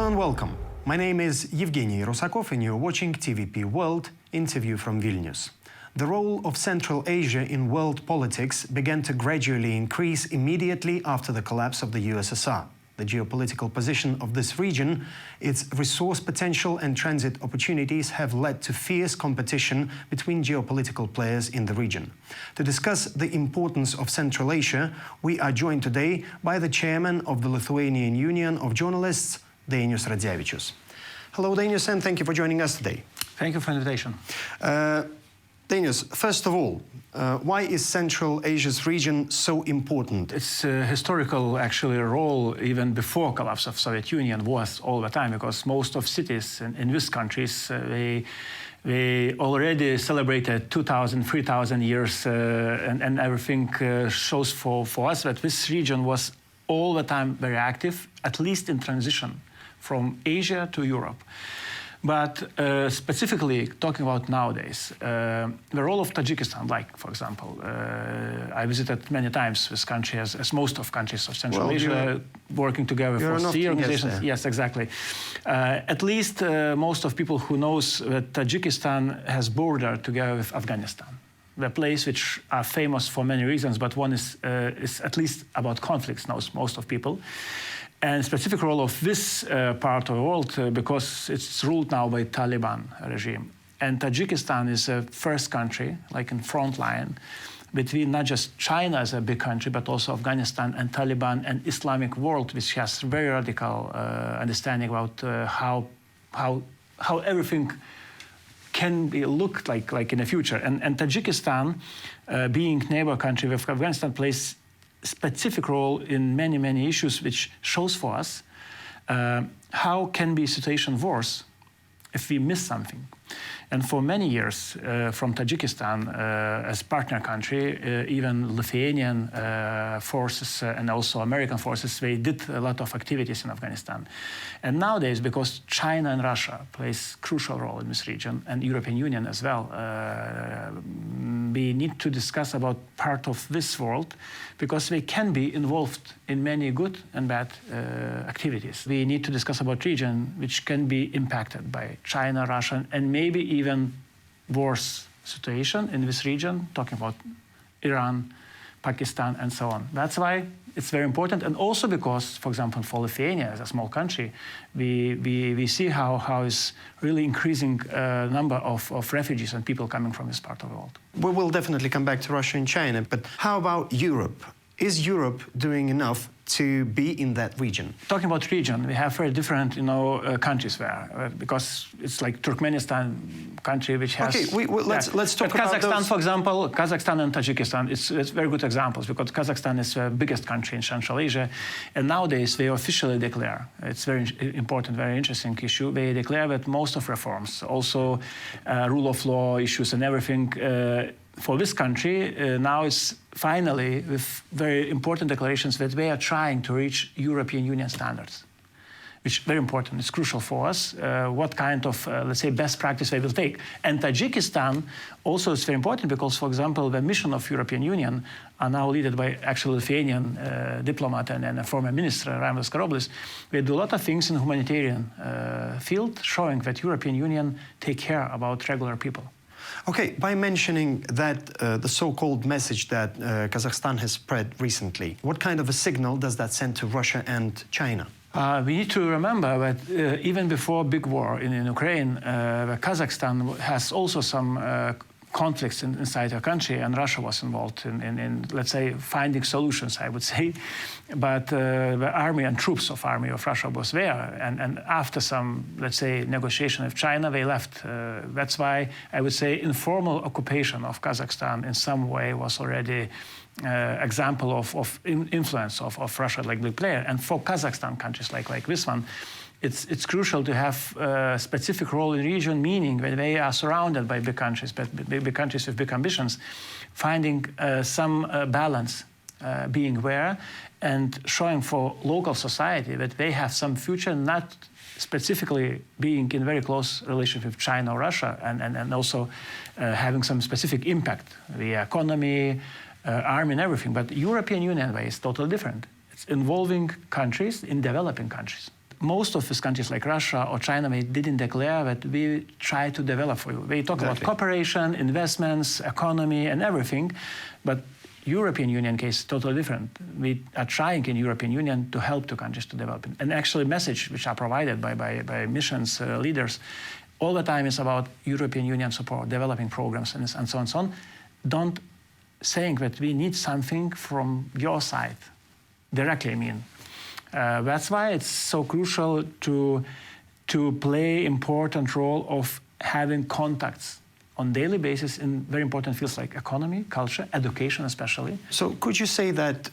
Hello and welcome. My name is Evgeny Rusakov and you're watching TVP World Interview from Vilnius. The role of Central Asia in world politics began to gradually increase immediately after the collapse of the USSR. The geopolitical position of this region, its resource potential and transit opportunities have led to fierce competition between geopolitical players in the region. To discuss the importance of Central Asia, we are joined today by the chairman of the Lithuanian Union of Journalists, Dainius Radzevičius. Hello, Dainius, and thank you for joining us today. Thank you for the invitation. Dainius, first of all, why is Central Asia's region so important? Its historical, actually, role even before collapse of Soviet Union was all the time, because most of cities in these countries, they already celebrated 2,000, 3,000 years, and everything shows for us that this region was all the time very active, at least in transition from Asia to Europe. But specifically talking about nowadays, the role of Tajikistan, like, for example, I visited many times this country, as most of countries of Central Asia, working together for sea organizations. Yes, exactly. At least most of people who knows that Tajikistan has border together with Afghanistan. The place which are famous for many reasons, but one is at least about conflicts, knows most of people. And specific role of this part of the world because it's ruled now by Taliban regime. And Tajikistan is the first country, like in front line, between not just China as a big country, but also Afghanistan and Taliban and Islamic world, which has very radical understanding about how everything can be looked like in the future. And Tajikistan, being neighbor country with Afghanistan, plays specific role in many issues, which shows for us how can be situation worse if we miss something. And for many years, from Tajikistan as partner country, even Lithuanian forces and also American forces, they did a lot of activities in Afghanistan. And nowadays, because China and Russia plays crucial role in this region, and European Union as well, we need to discuss about part of this world, because they can be involved in many good and bad activities. We need to discuss about region which can be impacted by China, Russia, and maybe even worse situation in this region, talking about Iran, Pakistan, and so on. That's why it's very important, and also because, for example, for Lithuania, as a small country, we see how is really increasing number of refugees and people coming from this part of the world. We will definitely come back to Russia and China, but how about Europe? Is Europe doing enough to be in that region? Talking about region, we have very different, countries there, because it's like Turkmenistan country which has. Okay, let's talk about Kazakhstan, those. for example, Kazakhstan and Tajikistan. It's very good examples, because Kazakhstan is the biggest country in Central Asia, and nowadays they officially declare. It's very important, very interesting issue. They declare that most of reforms, also rule of law issues and everything. For this country, now it's finally with very important declarations that they are trying to reach European Union standards, which is very important. It's crucial for us, what kind of, let's say, best practice they will take. And Tajikistan also is very important because, for example, the mission of European Union are now led by actually Lithuanian diplomat and a former minister, Raimundas Karoblis. They do a lot of things in the humanitarian field, showing that European Union take care about regular people. Okay, by mentioning that the so-called message that Kazakhstan has spread recently, what kind of a signal does that send to Russia and China? We need to remember that even before big war in Ukraine, Kazakhstan has also some conflicts inside the country, and Russia was involved in, let's say, finding solutions, I would say. But the army and troops of army of Russia was there, and after some, let's say, negotiation with China, they left. That's why I would say informal occupation of Kazakhstan in some way was already example of influence of Russia like big player. And for Kazakhstan countries like this one, it's crucial to have a specific role in the region, meaning that they are surrounded by big countries, but big countries with big ambitions, finding some balance, being aware and showing for local society that they have some future, not specifically being in very close relationship with China or Russia, and also having some specific impact, the economy, army and everything. But the European Union way is totally different. It's involving countries in developing countries. most of these countries like Russia or China, they didn't declare that we try to develop for you. They talk about cooperation, investments, economy, and everything, but European Union case is totally different. We are trying in European Union to help the countries to develop. And actually message which are provided by missions leaders all the time is about European Union support, developing programs and so on and so on. Don't saying that we need something from your side, directly I mean. That's why it's so crucial to play important role of having contacts on daily basis in very important fields like economy, culture, education especially. So could you say that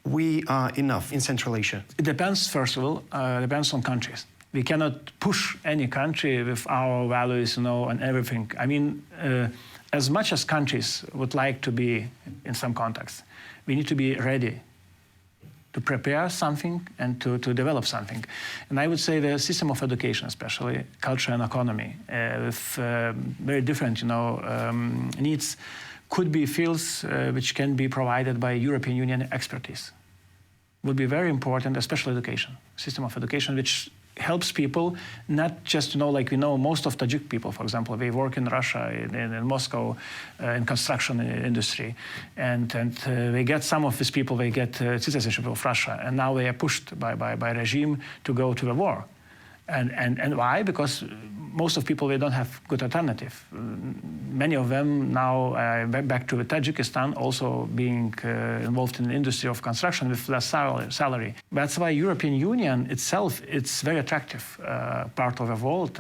we are enough in Central Asia? It depends, first of all, depends on countries. We cannot push any country with our values, and everything. I mean, as much as countries would like to be in some contexts, we need to be ready to prepare something and to develop something. And I would say the system of education, especially culture and economy, with very different, needs, could be fields which can be provided by European Union expertise. Would be very important, especially education, system of education, which helps people not just, like we know most of Tajik people, for example, they work in Russia, in Moscow, in construction industry, and they get, some of these people, they get citizenship of Russia, and now they are pushed by regime to go to the war. And why? Because most of people, they don't have good alternative. Many of them now back to Tajikistan, also being involved in the industry of construction with less salary. That's why European Union itself, it's very attractive part of the world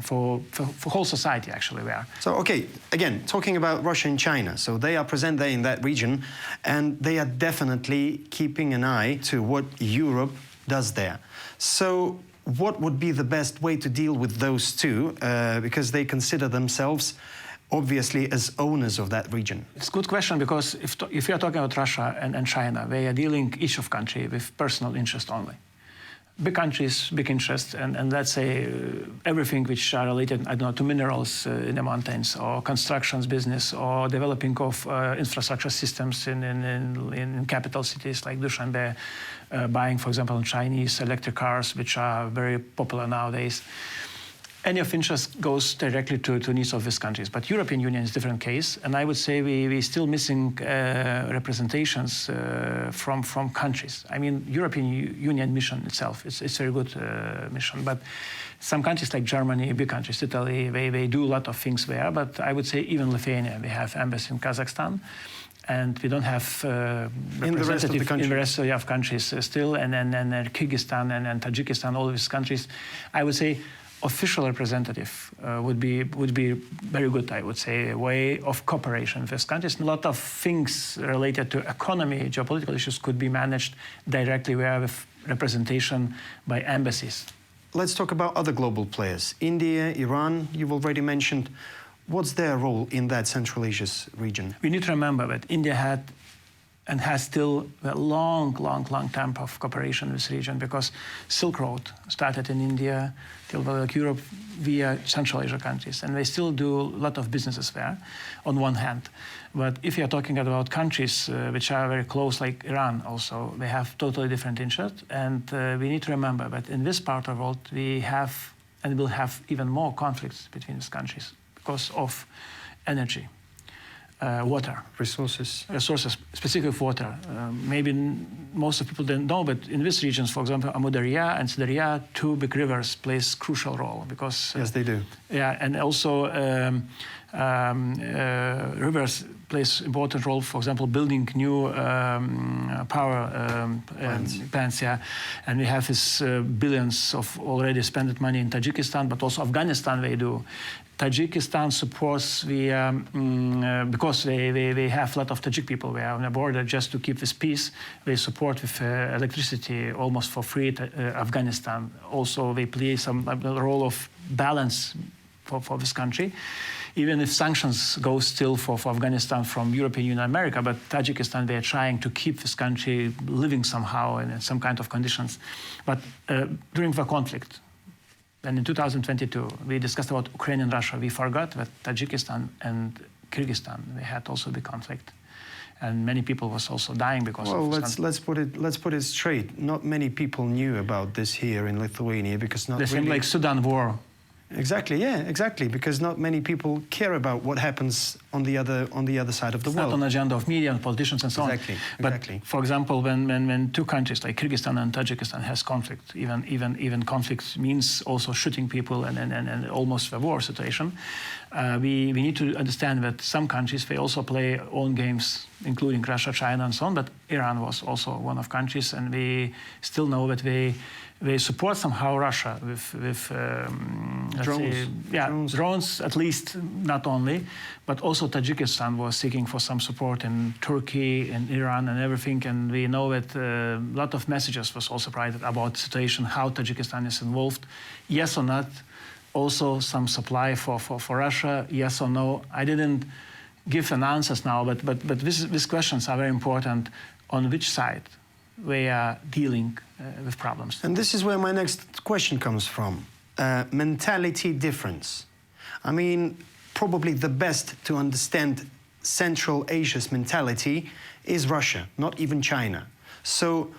for whole society actually there. So, okay, again, talking about Russia and China, so they are present there in that region, and they are definitely keeping an eye to what Europe does there. So, what would be the best way to deal with those two, because they consider themselves obviously as owners of that region? It's a good question, because if you are talking about Russia and China, they are dealing each of country with personal interest only. Big countries, big interests, and let's say everything which are related, I don't know, to minerals in the mountains, or constructions business, or developing of infrastructure systems in capital cities like Dushanbe, buying, for example, Chinese electric cars, which are very popular nowadays. Any of interest goes directly to needs of these countries. But European Union is a different case, and I would say we're still missing representations from countries. I mean, European Union mission itself, it's a very good mission, but some countries like Germany, big countries, Italy, they do a lot of things there, but I would say even Lithuania, we have embassy in Kazakhstan, and we don't have representative in the rest of countries still, and Kyrgyzstan and Tajikistan, all of these countries. I would say official representative would be very good, I would say, a way of cooperation with these countries. A lot of things related to economy, geopolitical issues could be managed directly with representation by embassies. Let's talk about other global players. India, Iran, you've already mentioned. What's their role in that Central Asia region? We need to remember that India had and has still a long time of cooperation with this region, because Silk Road started in India till Europe via Central Asia countries, and they still do a lot of businesses there, on one hand. But if you are talking about countries which are very close, like Iran also, they have totally different interests, and we need to remember that in this part of the world we have and will have even more conflicts between these countries because of energy. Water. Resources, specific water. Maybe most of people don't know, but in these regions, for example, Amudarya and Sidarya, two big rivers, plays crucial role, because... yes, they do. Yeah, and also rivers plays important role, for example, building new power plants, yeah. And we have this billions of already spent money in Tajikistan, but also Afghanistan they do. Tajikistan supports because they have a lot of Tajik people there on the border, just to keep this peace. They support with electricity almost for free Afghanistan. Also, they play some role of balance for this country. Even if sanctions go still for Afghanistan from European Union and America, but Tajikistan, they are trying to keep this country living somehow in some kind of conditions. But during the conflict, and in 2022, we discussed about Ukraine and Russia. We forgot that Tajikistan and Kyrgyzstan, they had also the conflict. and many people was also dying because Well, of let's put it straight. Not many people knew about this here in Lithuania because not the same really... like Sudan war. Exactly, yeah, exactly. Because not many people care about what happens on the other side of the It's world. not on the agenda of media and politicians and so Exactly, on. exactly. But for example, when two countries like Kyrgyzstan and Tajikistan has conflict, even conflict means also shooting people and almost a war situation. We need to understand that some countries, they also play own games, including Russia, China, and so on. But Iran was also one of countries, and we still know that they support somehow Russia with drones, at least, not only, but also Tajikistan was seeking for some support in Turkey and Iran and everything. And we know that a lot of messages was also provided about the situation, how Tajikistan is involved, yes or not. Also some supply for Russia, yes or no. I didn't give an answers now, but these questions are very important on which side we are dealing with problems. And this is where my next question comes from. Mentality difference. I mean, probably the best to understand Central Asia's mentality is Russia, not even China. So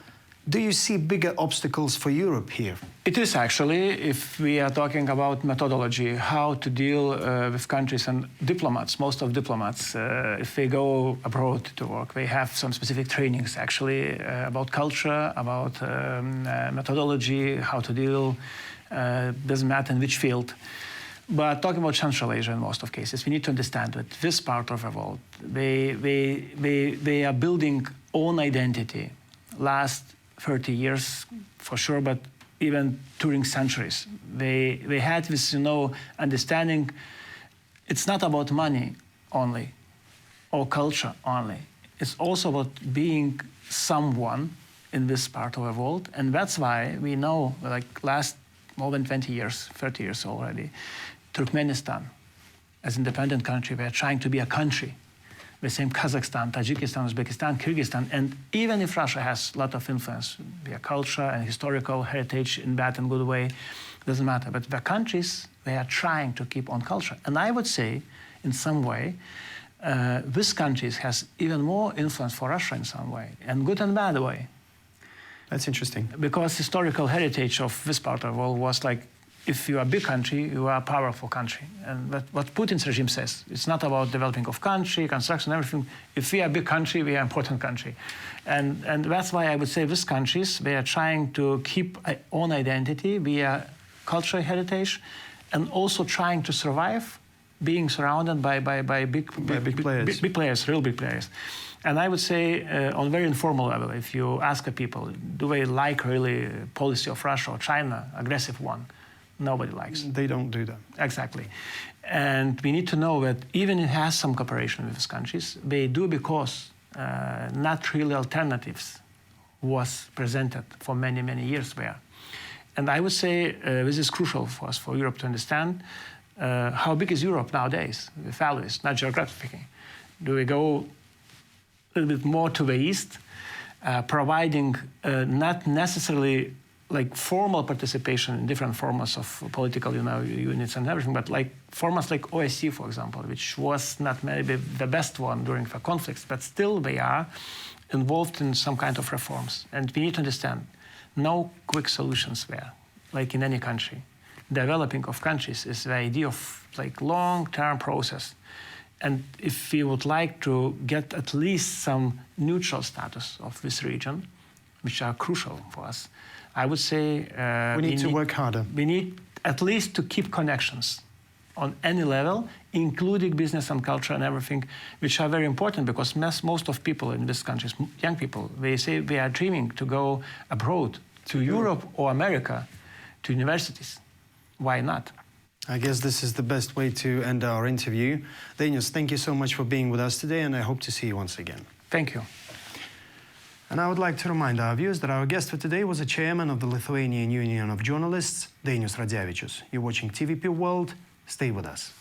do you see bigger obstacles for Europe here? It is actually, if we are talking about methodology, how to deal with countries and diplomats. Most of diplomats, if they go abroad to work, they have some specific trainings actually about culture, about methodology, how to deal, doesn't matter in which field. But talking about Central Asia in most of cases, we need to understand that this part of the world, they are building own identity. Last 30 years for sure, but even during centuries. They had this, understanding it's not about money only or culture only. It's also about being someone in this part of the world. And that's why we know, like last more than 20 years, 30 years already, Turkmenistan, as independent country, we are trying to be a country. The same Kazakhstan, Tajikistan, Uzbekistan, Kyrgyzstan, and even if Russia has a lot of influence via culture and historical heritage in bad and good way, doesn't matter. But the countries, they are trying to keep on culture. And I would say, in some way, this countries has even more influence for Russia in some way, and good and bad way. That's interesting. Because historical heritage of this part of the world was like, if you are a big country, you are a powerful country. And what Putin's regime says, it's not about developing of country, construction, everything. If we are a big country, we are an important country. And that's why I would say these countries, they are trying to keep their own identity via cultural heritage, and also trying to survive being surrounded by big players. Big players, real big players. And I would say on a very informal level, if you ask people, do they like really policy of Russia or China, aggressive one? Nobody likes. They don't do that. Exactly. And we need to know that even it has some cooperation with these countries, they do because not really alternatives was presented for many, many years there. And I would say this is crucial for us, for Europe to understand how big is Europe nowadays, with values, not geographically. Do we go a little bit more to the east, providing not necessarily like formal participation in different formats of political, units and everything, but like formats like OSCE, for example, which was not maybe the best one during the conflicts, but still they are involved in some kind of reforms. And we need to understand, no quick solutions there, like in any country. Developing of countries is the idea of like long-term process. And if we would like to get at least some neutral status of this region, which are crucial for us, I would say we need to work harder. We need at least to keep connections on any level, including business and culture and everything, which are very important because most of people in these countries, young people, they say they are dreaming to go abroad, to Europe or America, to universities. Why not? I guess this is the best way to end our interview. Dainius, thank you so much for being with us today, and I hope to see you once again. Thank you. And I would like to remind our viewers that our guest for today was the chairman of the Lithuanian Union of Journalists, Dainius Radzevičius. You're watching TVP World. Stay with us.